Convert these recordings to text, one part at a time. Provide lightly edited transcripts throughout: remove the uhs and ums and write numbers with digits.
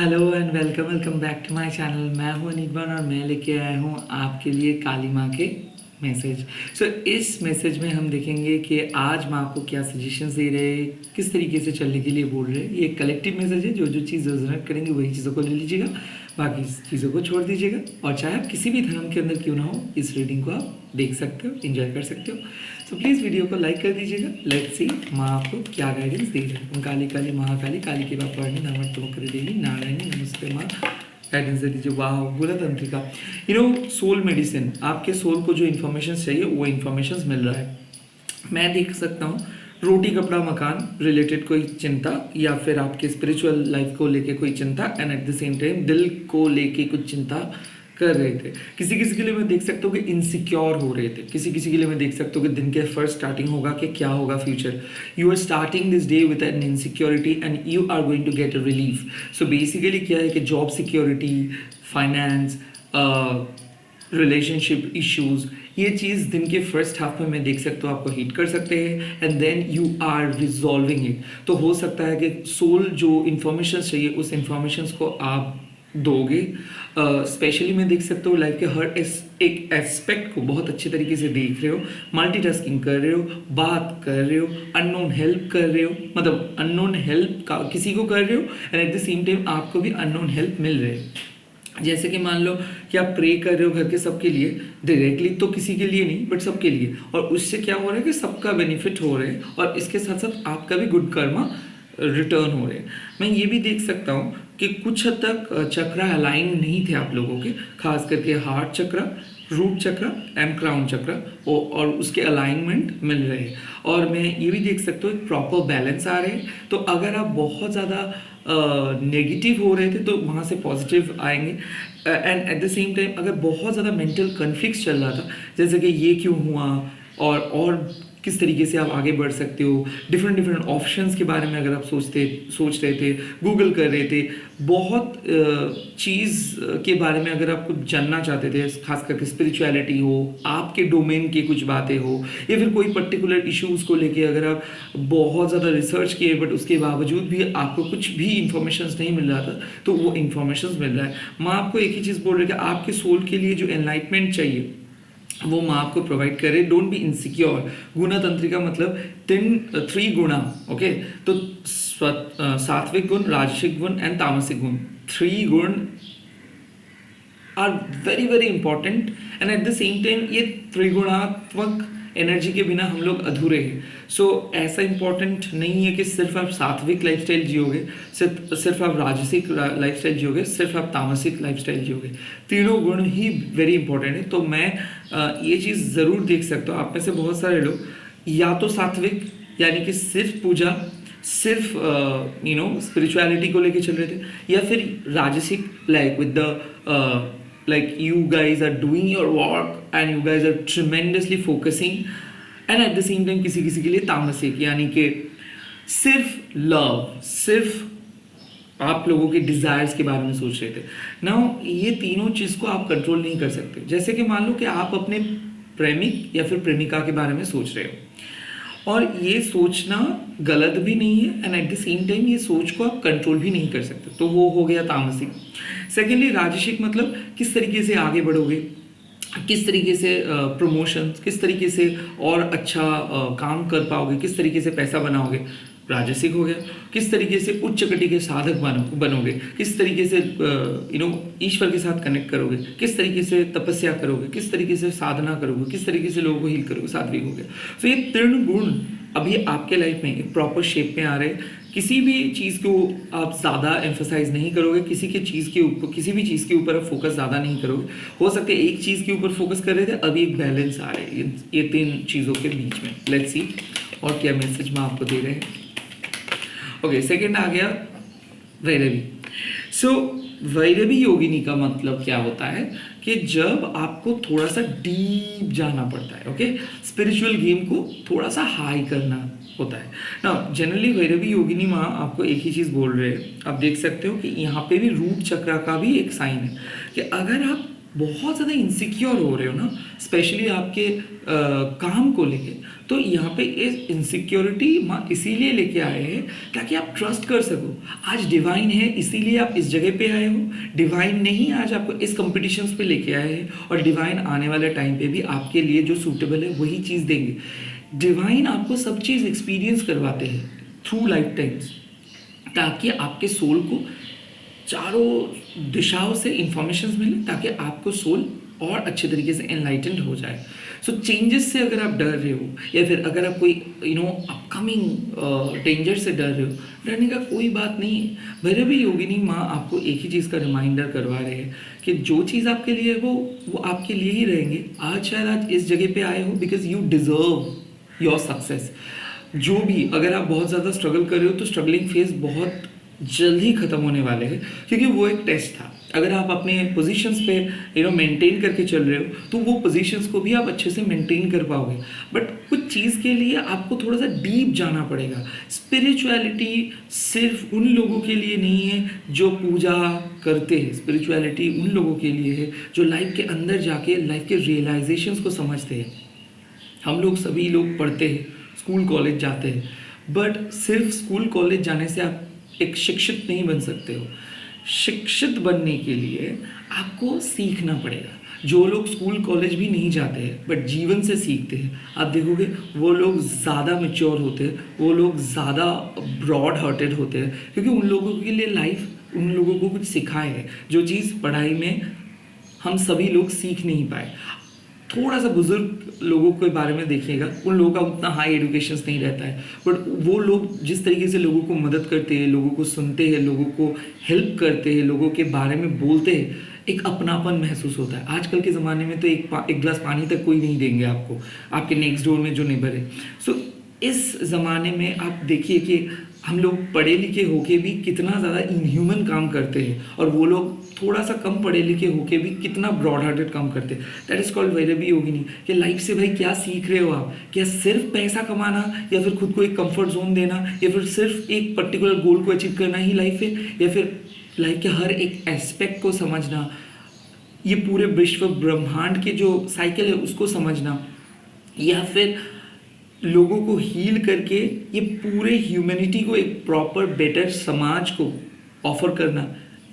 Hello and welcome back to my channel. मैं हूं अनिर्बान और मैं लेके आया हूं आपके लिए काली माँ के मैसेज। इस मैसेज में हम देखेंगे कि आज माँ को क्या सजेशंस दे रहे हैं, किस तरीके से चलने के लिए बोल रहे हैं। ये एक कलेक्टिव मैसेज है, जो जो चीज़ रेजोनेट करेंगे वही चीज़ों को ले लीजिएगा, बाकी चीज़ों को छोड़ दीजिएगा। और चाहे आप किसी भी धर्म के अंदर क्यों ना हो, इस रीडिंग को आप देख सकते हो, एंजॉय कर सकते हो। प्लीज़ वीडियो को लाइक कर दीजिएगा। लेट्स सी माँ आपको क्या गाइडेंस दे रहे हैं। काली काली महाकाली, काली के बाप पढ़ने नमः तुम कर देवी नारायणी नमस्ते माँ, गाइडेंस दे दीजिए। वाह, गुला तंत्रिका, सोल मेडिसिन। आपके सोल को जो इन्फॉर्मेशन चाहिए वो इन्फॉर्मेशन मिल रहा है। मैं देख सकता हूँ रोटी कपड़ा मकान रिलेटेड कोई चिंता, या फिर आपके स्पिरिचुअल लाइफ को लेके कोई चिंता, and at the same time दिल को लेके कुछ चिंता कर रहे थे। किसी किसी के लिए मैं देख सकता हूँ कि इनसिक्योर हो रहे थे। किसी किसी के लिए मैं देख सकता हूँ कि दिन के फर्स्ट स्टार्टिंग होगा कि क्या होगा future. You are starting this day with an insecurity and you are going to get a relief. So basically क्या है कि job security, finance, relationship issues, ये चीज़ दिन के फर्स्ट हाफ में मैं देख सकता हूँ आपको हिट कर सकते हैं, and then you are resolving it. तो हो सकता है कि सोल जो इन्फॉर्मेशन चाहिए उस इन्फॉर्मेशन को आप दोगे। स्पेशली मैं देख सकता हूँ लाइफ के हर एक एस्पेक्ट को बहुत अच्छे तरीके से देख रहे हो, मल्टीटास्किंग कर रहे हो, बात कर रहे हो, अननोन हेल्प कर रहे हो, मतलब अननोन हेल्प का किसी को कर रहे हो, and at the same time आपको भी अननोन हेल्प मिल रहे है। जैसे कि मान लो कि आप प्रे कर रहे हो घर के सबके लिए, डायरेक्टली तो किसी के लिए नहीं बट सबके लिए, और उससे क्या हो रहा है कि सबका बेनिफिट हो रहा है, और इसके साथ साथ आपका भी गुड कर्मा रिटर्न हो रहे हैं। मैं ये भी देख सकता हूँ कि कुछ हद तक चक्रा अलाइन नहीं थे आप लोगों के, खास करके heart chakra, root chakra and crown chakra, और उसके अलाइनमेंट मिल रहे हैं। और मैं ये भी देख सकता हूँ एक प्रॉपर बैलेंस आ रहे हैं। तो अगर आप बहुत ज़्यादा नेगेटिव हो रहे थे तो वहाँ से पॉजिटिव आएंगे, and at the same time अगर बहुत ज़्यादा मेंटल कन्फ्लिक्ट चल रहा था, जैसे कि ये क्यों हुआ और किस तरीके से आप आगे बढ़ सकते हो, डिफरेंट ऑप्शंस के बारे में अगर आप सोच रहे थे, गूगल कर रहे थे, बहुत चीज़ के बारे में अगर आप कुछ जानना चाहते थे, खास करके स्पिरिचुअलिटी हो, आपके डोमेन की कुछ बातें हो, या फिर कोई पर्टिकुलर इश्यूज़ को लेके अगर आप बहुत ज़्यादा रिसर्च किए बट उसके बावजूद भी आपको कुछ भी इंफॉर्मेशन नहीं मिल रहा था, तो वो इंफॉर्मेशन मिल रहा है। मैं आपको एक ही चीज़ बोल रही कि आपके सोल के लिए जो एनलाइटमेंट चाहिए वो माँ आपको प्रोवाइड करे। Don't be insecure. गुना तंत्रिका मतलब थ्री गुणा, ओके। तो सात्विक गुण, राजसिक गुण एंड तामसिक गुण, three guna are very very important, and at the same time ये त्रिगुणात्मक एनर्जी के बिना हम लोग अधूरे हैं। ऐसा इंपॉर्टेंट नहीं है कि सिर्फ आप सात्विक लाइफस्टाइल जियोगे, सिर्फ आप राजसिक लाइफस्टाइल जियोगे, सिर्फ आप तामसिक लाइफस्टाइल जियोगे। तीनों गुण ही वेरी इंपॉर्टेंट है। तो मैं ये चीज़ ज़रूर देख सकता हूँ आप में से बहुत सारे लोग या तो सात्विक यानी कि सिर्फ पूजा, सिर्फ स्पिरिचुअलिटी को लेके चल रहे थे, या फिर राजसिक like with the like you guys are doing your work and you guys are tremendously focusing, and at the same time किसी किसी के लिए तामसिक यानी कि सिर्फ लव, सिर्फ आप लोगों के डिज़ायर्स के बारे में सोच रहे थे। नाउ ये तीनों चीज़ को आप कंट्रोल नहीं कर सकते। जैसे कि मान लो कि आप अपने प्रेमिक या फिर प्रेमिका के बारे में सोच रहे हो, और ये सोचना गलत भी नहीं है, and at the same time ये सोच को आप कंट्रोल भी नहीं कर सकते, तो वो हो गया तामसिक। सेकेंडली राजसिक मतलब किस तरीके से आगे बढ़ोगे, किस तरीके से प्रमोशन, किस तरीके से और अच्छा काम कर पाओगे, किस तरीके से पैसा बनाओगे, राजसिक हो गया। किस तरीके से उच्च कोटि के साधक बनोगे, किस तरीके से ईश्वर के साथ कनेक्ट करोगे, किस तरीके से तपस्या करोगे, किस तरीके से साधना करोगे, किस तरीके से लोगों को हील करोगे, सात्विक हो गया। ये तीन गुण अभी आपके लाइफ में एक प्रॉपर शेप में आ रहे हैं। किसी भी चीज़ को आप ज़्यादा एम्फोसाइज नहीं करोगे, किसी भी चीज़ के ऊपर आप फोकस ज़्यादा नहीं करोगे। हो सकता है एक चीज़ के ऊपर फोकस कर रहे थे, अभी एक बैलेंस आ रहा है ये तीन चीज़ों के बीच में। लेट्स सी और क्या मैसेज मैं आपको दे रहे हैं। ओके, सेकेंड आ गया वैरवी। वैरवी योगिनी का मतलब क्या होता है कि जब आपको थोड़ा सा डीप जाना पड़ता है, ओके, स्पिरिचुअल गेम को थोड़ा सा हाई करना होता है ना। जनरली वैरवी योगिनी माँ आपको एक ही चीज़ बोल रहे हैं। आप देख सकते हो कि यहाँ पे भी रूट चक्रा का भी एक साइन है कि अगर आप बहुत ज़्यादा इनसिक्योर हो रहे हो ना, स्पेशली आपके काम को लेके, तो यहाँ पे इस इनसिक्योरिटी माँ इसीलिए लेके आए हैं ताकि आप ट्रस्ट कर सको। आज डिवाइन है इसीलिए आप इस जगह पे आए हो, डिवाइन नहीं आज आपको इस कॉम्पिटिशन्स पे लेके आए हैं, और डिवाइन आने वाले टाइम पे भी आपके लिए जो सूटेबल है वही चीज़ देंगे। डिवाइन आपको सब चीज़ एक्सपीरियंस करवाते हैं थ्रू लाइफ टाइम्स, ताकि आपके सोल को चारों दिशाओं से इंफॉर्मेशन मिले, ताकि आपको सोल और अच्छे तरीके से एनलाइटेंड हो जाए। सो चेंजेस से अगर आप डर रहे हो, या फिर अगर आप कोई अपकमिंग डेंजर से डर रहे हो, डरने का कोई बात नहीं है। भैरवी योगिनी माँ आपको एक ही चीज़ का रिमाइंडर करवा रहे हैं कि जो चीज़ आपके लिए है वो आपके लिए ही रहेंगे। आज शायद आज इस जगह पे आए हो because you deserve your success. जो भी अगर आप बहुत ज़्यादा स्ट्रगल कर रहे हो तो स्ट्रगलिंग फेज बहुत जल्द ही ख़त्म होने वाले हैं, क्योंकि वो एक टेस्ट था। अगर आप अपने पोजीशंस पे मेंटेन करके चल रहे हो तो वो पोजीशंस को भी आप अच्छे से मेंटेन कर पाओगे। बट कुछ चीज़ के लिए आपको थोड़ा सा डीप जाना पड़ेगा। स्पिरिचुअलिटी सिर्फ उन लोगों के लिए नहीं है जो पूजा करते हैं, स्पिरिचुअलिटी उन लोगों के लिए है जो लाइफ के अंदर जाके लाइफ के रियलाइजेशंस को समझते हैं। हम लोग सभी लोग पढ़ते हैं, स्कूल कॉलेज जाते हैं, बट सिर्फ स्कूल कॉलेज जाने से आप एक शिक्षित नहीं बन सकते हो। शिक्षित बनने के लिए आपको सीखना पड़ेगा। जो लोग स्कूल कॉलेज भी नहीं जाते हैं बट जीवन से सीखते हैं, आप देखोगे वो लोग ज़्यादा मैच्योर होते हैं, वो लोग ज़्यादा ब्रॉड हार्टेड होते हैं, क्योंकि उन लोगों के लिए लाइफ उन लोगों को कुछ सिखाए है जो चीज़ पढ़ाई में हम सभी लोग सीख नहीं पाए। थोड़ा सा बुजुर्ग लोगों के बारे में देखिएगा, उन लोगों का उतना हाई एजुकेशन नहीं रहता है, बट वो लोग जिस तरीके से लोगों को मदद करते हैं, लोगों को सुनते हैं, लोगों को हेल्प करते हैं, लोगों के बारे में बोलते हैं, एक अपनापन महसूस होता है। आजकल के ज़माने में तो एक गिलास पानी तक कोई नहीं देंगे आपको, आपके नेक्स्ट डोर में जो नेबर है। सो इस ज़माने में आप देखिए कि हम लोग पढ़े लिखे होके भी कितना ज़्यादा इनह्यूमन काम करते हैं, और वो लोग थोड़ा सा कम पढ़े लिखे होके भी कितना ब्रॉड हार्टेड काम करते हैं। दैट इज़ कॉल्ड वैरवी योगिनी। कि लाइफ से भाई क्या सीख रहे हो आप? क्या सिर्फ पैसा कमाना, या फिर खुद को एक कंफर्ट जोन देना, या फिर सिर्फ एक पर्टिकुलर गोल को अचीव करना ही लाइफ है, या फिर लाइफ के हर एक एस्पेक्ट को समझना, ये पूरे विश्व ब्रह्मांड के जो साइकिल है उसको समझना, या फिर लोगों को हील करके ये पूरे ह्यूमैनिटी को एक प्रॉपर बेटर समाज को ऑफर करना,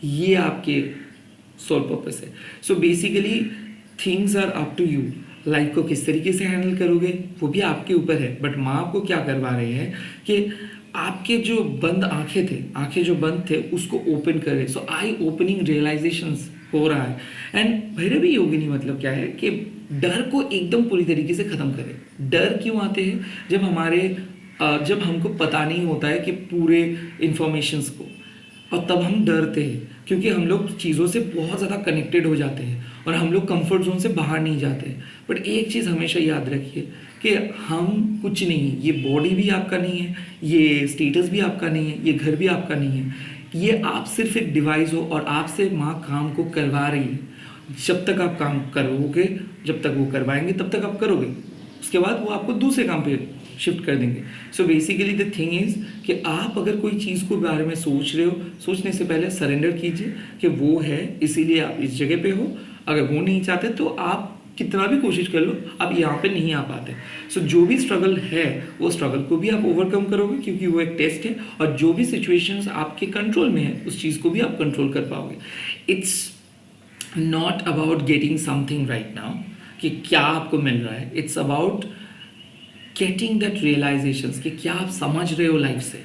ये आपके सोल पर्पस है। So basically things are up to you. Life को किस तरीके से हैंडल करोगे वो भी आपके ऊपर है। बट माँ आपको क्या करवा रहे हैं कि आपके जो बंद आंखें जो बंद थे उसको ओपन करें। सो आई ओपनिंग रियलाइजेशंस हो रहा है। एंड भैरवी योगिनी मतलब क्या है कि डर को एकदम पूरी तरीके से ख़त्म करें। डर क्यों आते हैं? जब हमको पता नहीं होता है कि पूरे इंफॉर्मेशंस को, और तब हम डरते हैं, क्योंकि हम लोग चीज़ों से बहुत ज़्यादा कनेक्टेड हो जाते हैं और हम लोग कंफर्ट जोन से बाहर नहीं जाते। बट एक चीज़ हमेशा याद रखिए कि हम कुछ नहीं, ये बॉडी भी आपका नहीं है, ये स्टेटस भी आपका नहीं है, ये घर भी आपका नहीं है, ये आप सिर्फ एक डिवाइस हो और आपसे माँ काम को करवा रही है। जब तक आप काम करोगे, जब तक वो करवाएंगे तब तक आप करोगे, उसके बाद वो आपको दूसरे काम पे शिफ्ट कर देंगे। So basically the thing is कि आप अगर कोई चीज़ को बारे में सोच रहे हो, सोचने से पहले सरेंडर कीजिए कि वो है, इसीलिए आप इस जगह पे हो। अगर वो नहीं चाहते तो आप कितना भी कोशिश कर लो, आप यहाँ पे नहीं आ पाते। सो जो भी स्ट्रगल है वो स्ट्रगल को भी आप ओवरकम करोगे, क्योंकि वो एक टेस्ट है, और जो भी सिचुएशंस आपके कंट्रोल में है उस चीज़ को भी आप कंट्रोल कर पाओगे। It's not about getting something right now कि क्या आपको मिल रहा है, it's about getting that realisations कि क्या आप समझ रहे हो लाइफ से।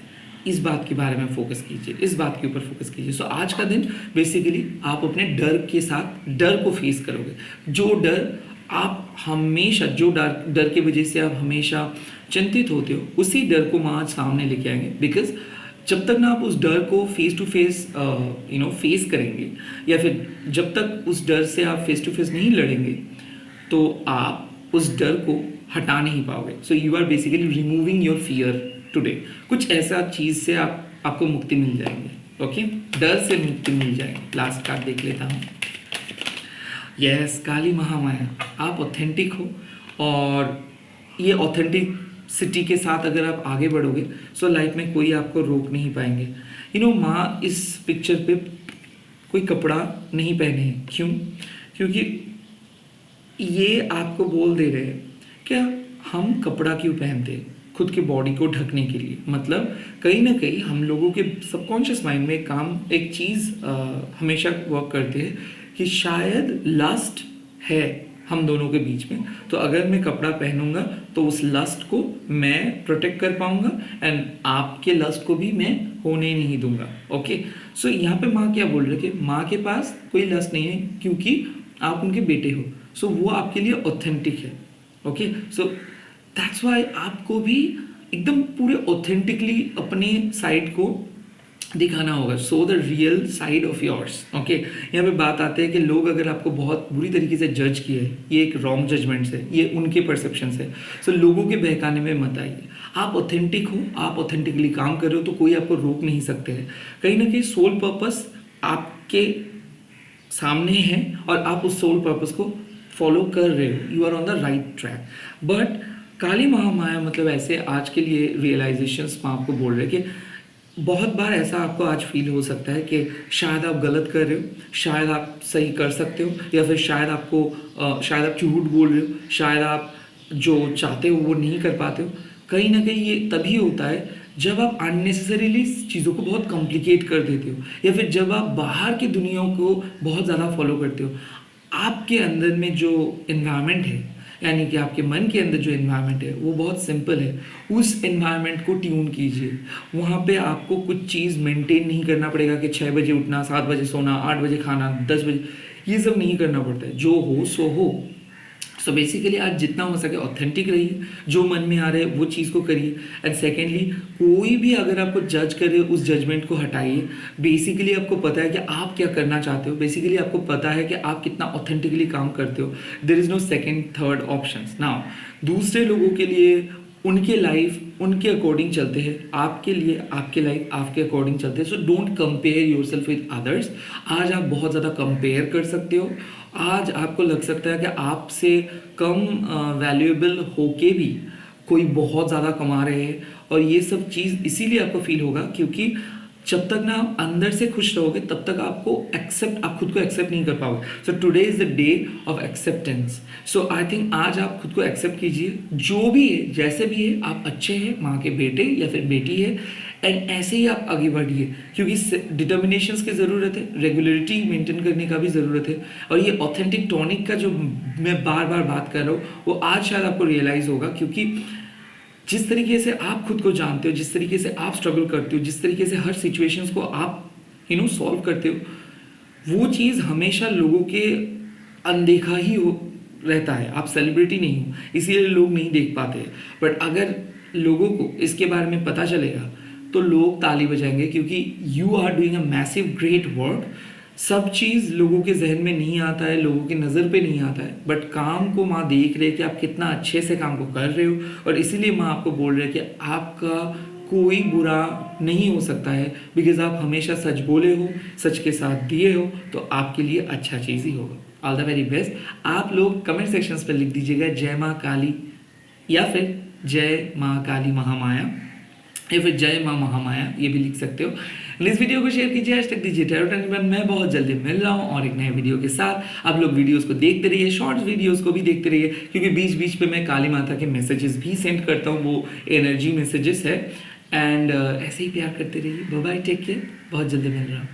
इस बात के बारे में फोकस कीजिए, इस बात के ऊपर फोकस कीजिए। सो आज का दिन बेसिकली आप अपने डर के साथ डर को फेस करोगे। जो डर आप हमेशा, जो डर की वजह से आप हमेशा चिंतित होते हो, उसी डर को माँ आज सामने लेके आएंगे। बिकॉज जब तक ना आप उस डर को फेस टू फेस फेस करेंगे, या फिर जब तक उस डर से आप फेस टू फेस नहीं लड़ेंगे, तो आप उस डर को हटा नहीं पाओगे। So you are basically removing your fear today. कुछ ऐसा चीज़ से आपको मुक्ति मिल जाएंगे। ओके, डर से मुक्ति मिल जाएगी। लास्ट कार्ड देख लेता हूँ। यस, काली महामाया, आप ऑथेंटिक हो, और ये ऑथेंटिसिटी के साथ अगर आप आगे बढ़ोगे सो लाइफ में कोई आपको रोक नहीं पाएंगे। माँ इस पिक्चर पे कोई कपड़ा नहीं पहने हैं। क्यों? क्योंकि ये आपको बोल दे रहे हैं क्या हम कपड़ा क्यों पहनते हैं, खुद की बॉडी को ढकने के लिए। मतलब कहीं ना कहीं हम लोगों के सबकॉन्शियस माइंड में एक चीज़ हमेशा वर्क करती है कि शायद लस्ट है हम दोनों के बीच में, तो अगर मैं कपड़ा पहनूंगा तो उस लस्ट को मैं प्रोटेक्ट कर पाऊंगा एंड आपके लस्ट को भी मैं होने नहीं दूंगा। ओके, सो यहाँ पे माँ क्या बोल रही है कि माँ के पास कोई लस्ट नहीं है क्योंकि आप उनके बेटे हो, सो वो आपके लिए ऑथेंटिक है। ओके, सो दैट्स वाई आपको भी एकदम पूरे ऑथेंटिकली अपने साइड को दिखाना होगा, so the real side of yours. Okay, यहाँ पे बात आते हैं कि लोग अगर आपको बहुत बुरी तरीके से जज किए, ये एक रॉन्ग जजमेंट्स है, ये उनके परसेप्शन है, सो लोगों के बहकाने में मत आइए। आप ऑथेंटिक हो, आप ऑथेंटिकली काम कर रहे हो तो कोई आपको रोक नहीं सकते हैं। कहीं ना कहीं सोल पर्पस आपके सामने है और आप उस सोल पर्पस को फॉलो कर रहे हो, you are on the right track. But Kali Mahamaya मतलब ऐसे आज के लिए रियलाइजेशंस में आपको बोल रहे हैं कि बहुत बार ऐसा आपको आज फील हो सकता है कि शायद आप गलत कर रहे हो, शायद आप सही कर सकते हो, या फिर शायद आप झूठ बोल रहे हो, शायद आप जो चाहते हो वो नहीं कर पाते हो। कहीं ना कहीं ये तभी होता है जब आप अननेसेसरीली चीज़ों को बहुत कॉम्प्लिकेट कर देते हो, या फिर जब आप बाहर की दुनिया को बहुत ज़्यादा फॉलो करते हो। आपके अंदर में जो इन्वायरमेंट है, यानी कि आपके मन के अंदर जो इन्वायरमेंट है वो बहुत सिंपल है, उस इन्वायरमेंट को ट्यून कीजिए। वहाँ पे आपको कुछ चीज़ मेंटेन नहीं करना पड़ेगा कि 6 बजे उठना, 7 बजे सोना, 8 बजे खाना, 10 बजे, ये सब नहीं करना पड़ता है। जो हो सो हो। सो बेसिकली आज जितना हो सके ऑथेंटिक रहिए, जो मन में आ रहा है वो चीज़ को करिए। एंड सेकेंडली, कोई भी अगर आपको जज करे उस जजमेंट को हटाइए। बेसिकली आपको पता है कि आप क्या करना चाहते हो, बेसिकली आपको पता है कि आप कितना ऑथेंटिकली काम करते हो। There is no second third option. Now दूसरे लोगों के लिए उनके लाइफ उनके अकॉर्डिंग चलते हैं, आपके लिए आपके लाइफ आपके अकॉर्डिंग चलते हैं। So don't compare yourself with others. आज आप बहुत ज़्यादा कंपेयर कर सकते हो, आज आपको लग सकता है कि आपसे कम वैल्यूएबल होके भी कोई बहुत ज़्यादा कमा रहे हैं, और ये सब चीज़ इसीलिए आपको फील होगा क्योंकि जब तक ना आप अंदर से खुश रहोगे तब तक आप खुद को एक्सेप्ट नहीं कर पाओगे। So today is the day of acceptance. So I think आज आप खुद को एक्सेप्ट कीजिए, जो भी है जैसे भी है, आप अच्छे हैं, माँ के बेटे या फिर बेटी है, एंड ऐसे ही आप आगे बढ़िए क्योंकि डिटर्मिनेशंस की ज़रूरत है, रेगुलरिटी मेंटेन करने का भी ज़रूरत है। और ये ऑथेंटिक टॉनिक का जो मैं बार बार बात कर रहा हूँ वो आज शायद आपको रियलाइज़ होगा, क्योंकि जिस तरीके से आप खुद को जानते हो, जिस तरीके से आप स्ट्रगल करते हो, जिस तरीके से हर सिचुएशंस को आप सॉल्व करते हो, वो चीज़ हमेशा लोगों के अनदेखा ही हो रहता है। आप सेलिब्रिटी नहीं हो इसीलिए लोग नहीं देख पाते, बट अगर लोगों को इसके बारे में पता चलेगा तो लोग ताली बजाएंगे, क्योंकि you are doing a massive great work. सब चीज़ लोगों के जहन में नहीं आता है, लोगों की नज़र पे नहीं आता है, बट काम को माँ देख रहे हैं कि आप कितना अच्छे से काम को कर रहे हो, और इसीलिए माँ आपको बोल रहे हैं कि आपका कोई बुरा नहीं हो सकता है, बिकॉज आप हमेशा सच बोले हो, सच के साथ दिए हो, तो आपके लिए अच्छा चीज़ ही होगा। All the very best. आप लोग कमेंट सेक्शंस पर लिख दीजिएगा जय माँ काली, या फिर जय माँ काली महामाया, या फिर जय माँ महामाया, ये भी लिख सकते हो। इस वीडियो को शेयर कीजिए, हैशटैग दीजिए टैरोट। मैं बहुत जल्दी मिल रहा हूँ और एक नए वीडियो के साथ। आप लोग वीडियोस को देखते रहिए, शॉर्ट्स वीडियोस को भी देखते रहिए, क्योंकि बीच बीच पे मैं काली माता के मैसेजेस भी सेंड करता हूँ, वो एनर्जी मैसेजेस है। एंड ऐसे ही प्यार करते रहिए। बाय बाय, टेक केयर, बहुत जल्दी मिल रहा हूँ।